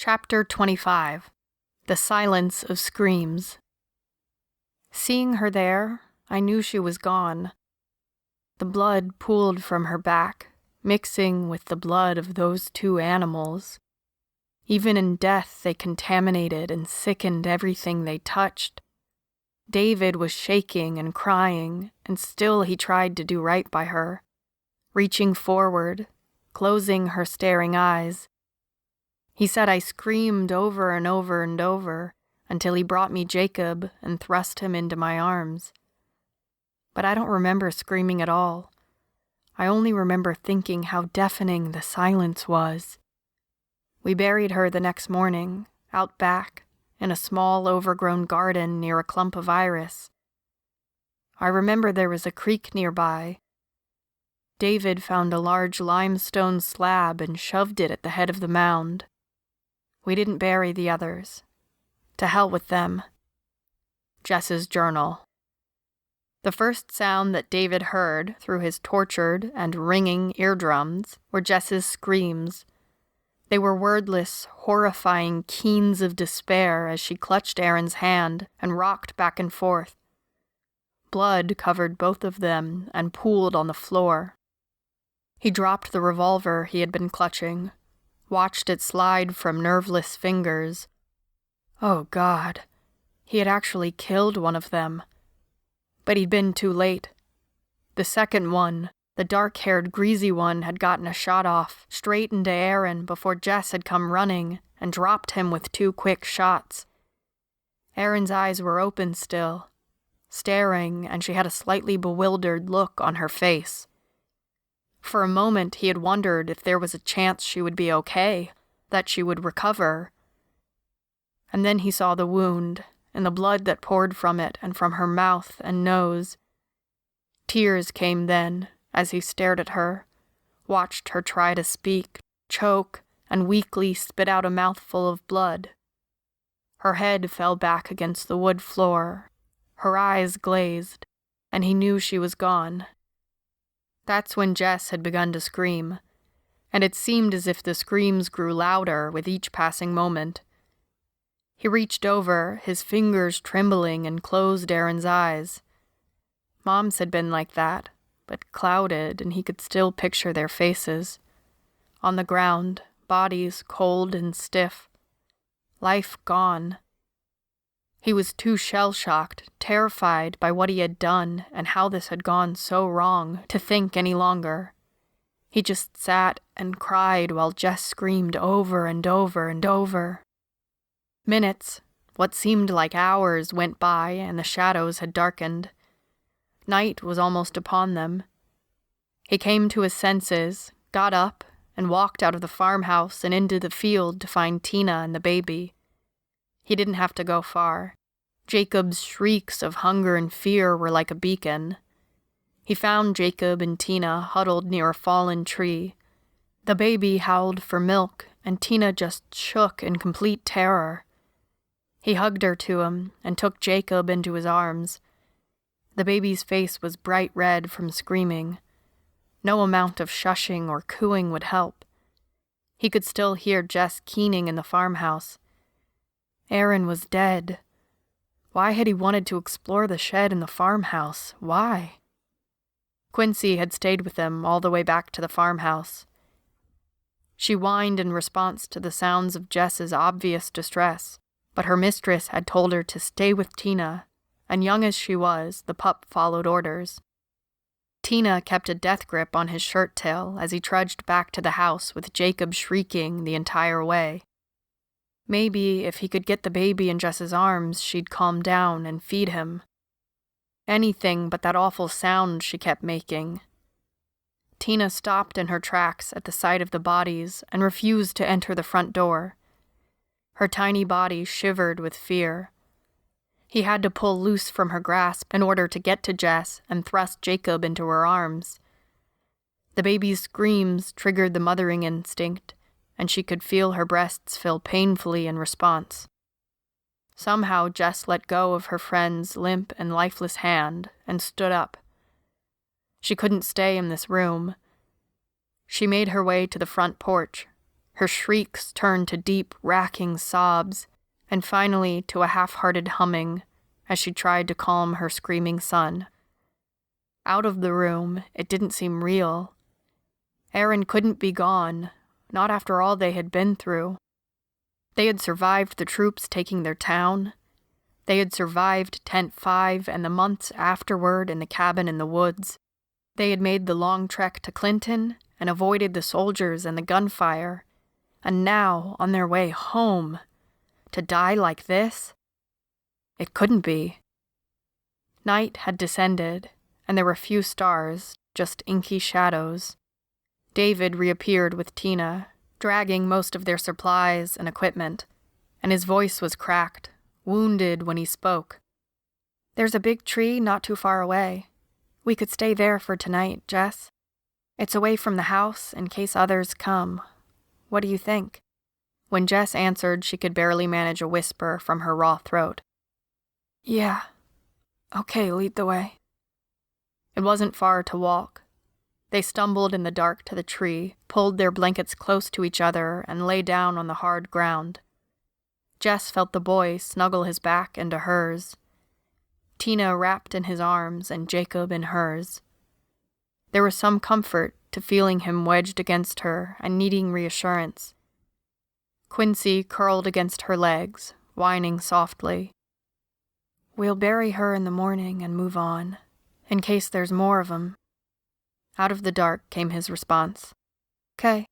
Chapter 25. The Silence of Screams. Seeing her there, I knew she was gone. The blood pooled from her back, mixing with the blood of those two animals. Even in death, they contaminated and sickened everything they touched. David was shaking and crying, and still he tried to do right by her, reaching forward, closing her staring eyes. He said I screamed over and over and over until he brought me Jacob and thrust him into my arms. But I don't remember screaming at all. I only remember thinking how deafening the silence was. We buried her the next morning, out back, in a small overgrown garden near a clump of iris. I remember there was a creek nearby. David found a large limestone slab and shoved it at the head of the mound. We didn't bury the others. To hell with them. Jess's journal. The first sound that David heard through his tortured and ringing eardrums were Jess's screams. They were wordless, horrifying keens of despair as she clutched Aaron's hand and rocked back and forth. Blood covered both of them and pooled on the floor. He dropped the revolver he had been clutching, watched it slide from nerveless fingers. Oh, God. He had actually killed one of them. But he'd been too late. The second one, the dark-haired, greasy one, had gotten a shot off straight into Aaron before Jess had come running and dropped him with 2 quick shots. Aaron's eyes were open still, staring, and she had a slightly bewildered look on her face. For a moment he had wondered if there was a chance she would be okay, that she would recover. And then he saw the wound, and the blood that poured from it and from her mouth and nose. Tears came then, as he stared at her, watched her try to speak, choke, and weakly spit out a mouthful of blood. Her head fell back against the wood floor, her eyes glazed, and he knew she was gone. That's when Jess had begun to scream, and it seemed as if the screams grew louder with each passing moment. He reached over, his fingers trembling, and closed Aaron's eyes. Mom's had been like that, but clouded, and he could still picture their faces. On the ground, bodies cold and stiff. Life gone. He was too shell-shocked, terrified by what he had done and how this had gone so wrong, to think any longer. He just sat and cried while Jess screamed over and over and over. Minutes, what seemed like hours, went by and the shadows had darkened. Night was almost upon them. He came to his senses, got up, and walked out of the farmhouse and into the field to find Tina and the baby. He didn't have to go far. Jacob's shrieks of hunger and fear were like a beacon. He found Jacob and Tina huddled near a fallen tree. The baby howled for milk, and Tina just shook in complete terror. He hugged her to him and took Jacob into his arms. The baby's face was bright red from screaming. No amount of shushing or cooing would help. He could still hear Jess keening in the farmhouse. Aaron was dead. Why had he wanted to explore the shed in the farmhouse? Why? Quincy had stayed with them all the way back to the farmhouse. She whined in response to the sounds of Jess's obvious distress, but her mistress had told her to stay with Tina, and young as she was, the pup followed orders. Tina kept a death grip on his shirt tail as he trudged back to the house with Jacob shrieking the entire way. Maybe if he could get the baby in Jess's arms, she'd calm down and feed him. Anything but that awful sound she kept making. Tina stopped in her tracks at the sight of the bodies and refused to enter the front door. Her tiny body shivered with fear. He had to pull loose from her grasp in order to get to Jess and thrust Jacob into her arms. The baby's screams triggered the mothering instinct, and she could feel her breasts fill painfully in response. Somehow Jess let go of her friend's limp and lifeless hand and stood up. She couldn't stay in this room. She made her way to the front porch, Her shrieks turned to deep, racking sobs, and finally to a half-hearted humming as she tried to calm her screaming son. Out of the room, it didn't seem real. Aaron couldn't be gone, not after all they had been through. They had survived the troops taking their town. They had survived Tent 5 and the months afterward in the cabin in the woods. They had made the long trek to Clinton and avoided the soldiers and the gunfire. And now, on their way home, to die like this? It couldn't be. Night had descended, and there were few stars, just inky shadows. David reappeared with Tina, dragging most of their supplies and equipment, and his voice was cracked, wounded when he spoke. "There's a big tree not too far away. We could stay there for tonight, Jess. It's away from the house in case others come. What do you think?" When Jess answered, she could barely manage a whisper from her raw throat. "Yeah. Okay, lead the way." It wasn't far to walk. They stumbled in the dark to the tree, pulled their blankets close to each other, and lay down on the hard ground. Jess felt the boy snuggle his back into hers. Tina wrapped in his arms and Jacob in hers. There was some comfort to feeling him wedged against her and needing reassurance. Quincy curled against her legs, whining softly. "We'll bury her in the morning and move on, in case there's more of 'em." Out of the dark came his response. "'Kay."